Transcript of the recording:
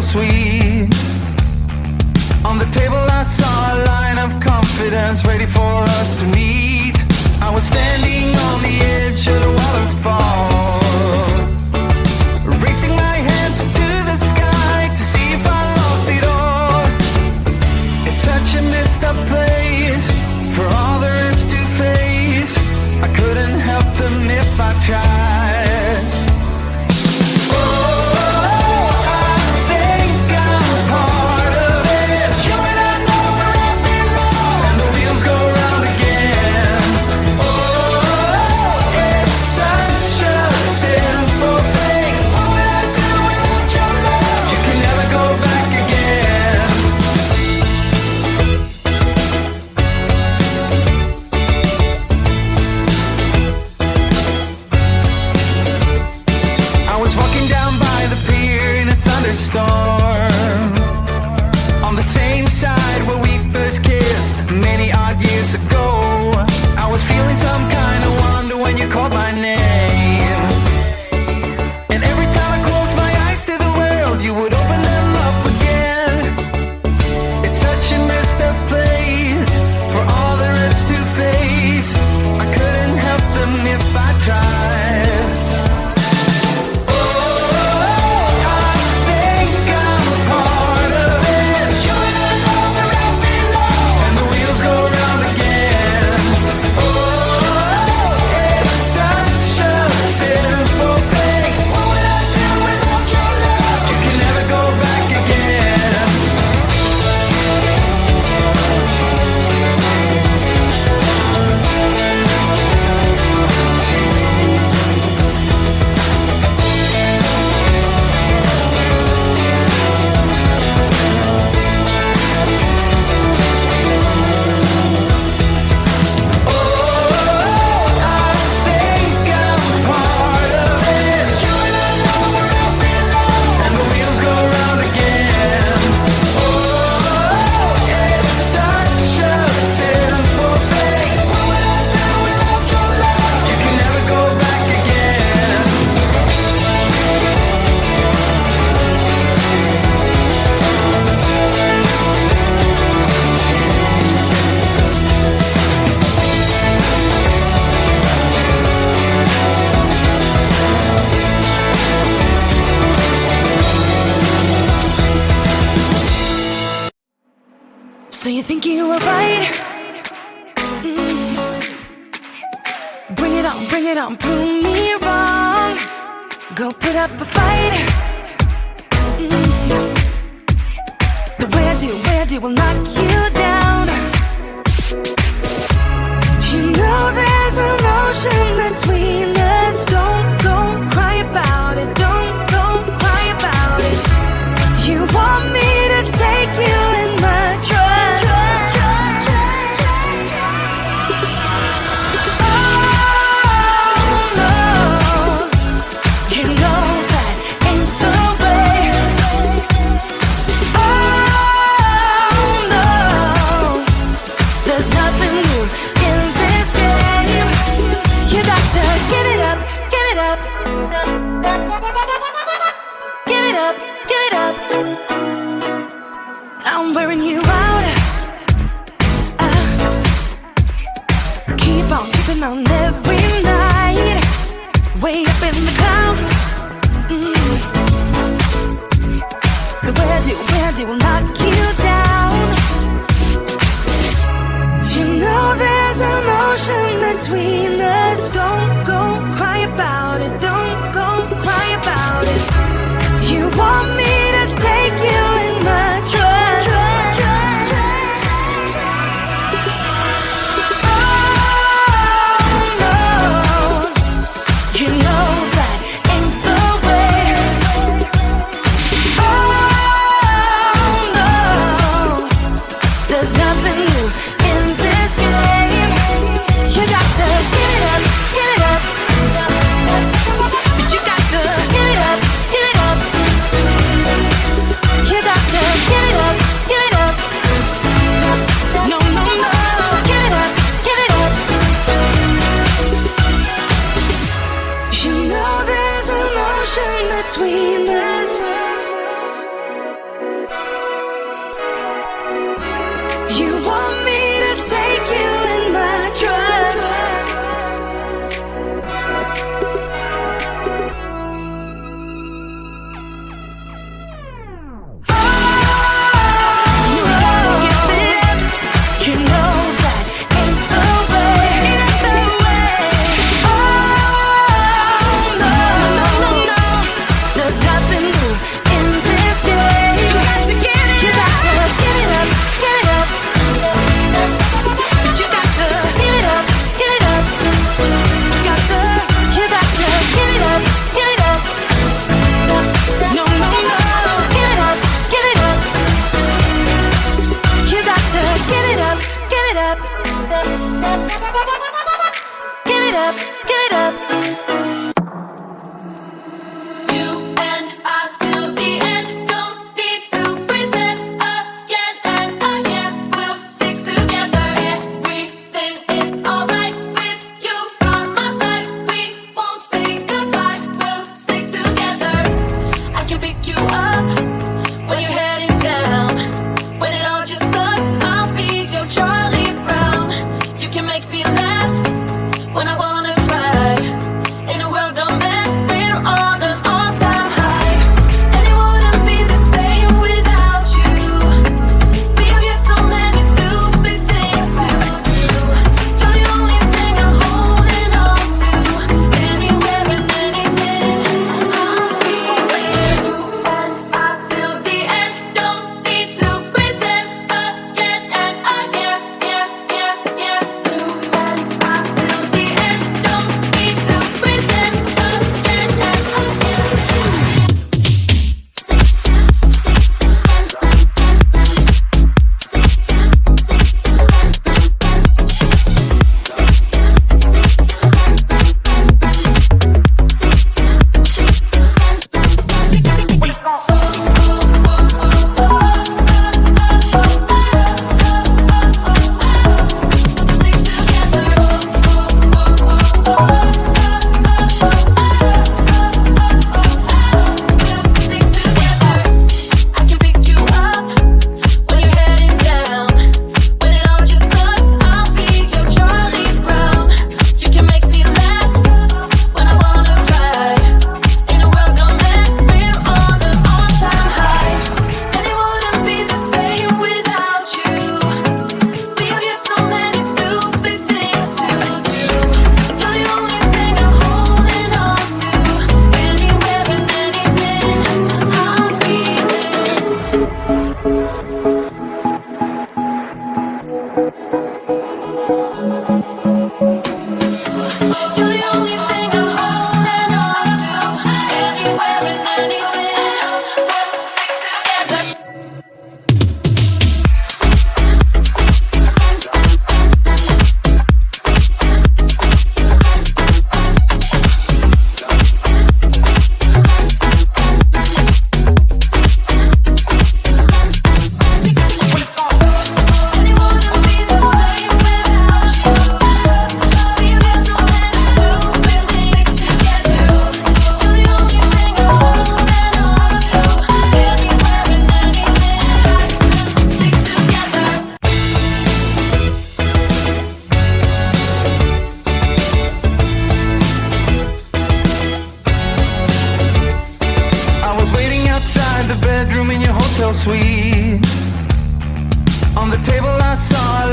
sweet. On the table I saw a line of confidence ready for us to meet. I was standing on the edge of the waterfall, raising my hands to the sky to see if I lost it all. It's such a messed up place for all there is to face. I couldn't help them if I tried. So you think you were right? Bring it on, prove me wrong. Go put up a fight. The way I do will knock you down. You know there's emotion between us. Don't cry about it. Don't cry about it. You want me to take you in my trust. I'm wearing you out. Keep on keeping on every night. Way up in the clouds. The way I do will knock you down. You know there's emotion between us. Don't go cry about it. Don't go cry about it. You want me to take you in my trust. Between us, so sweet. On the table I saw a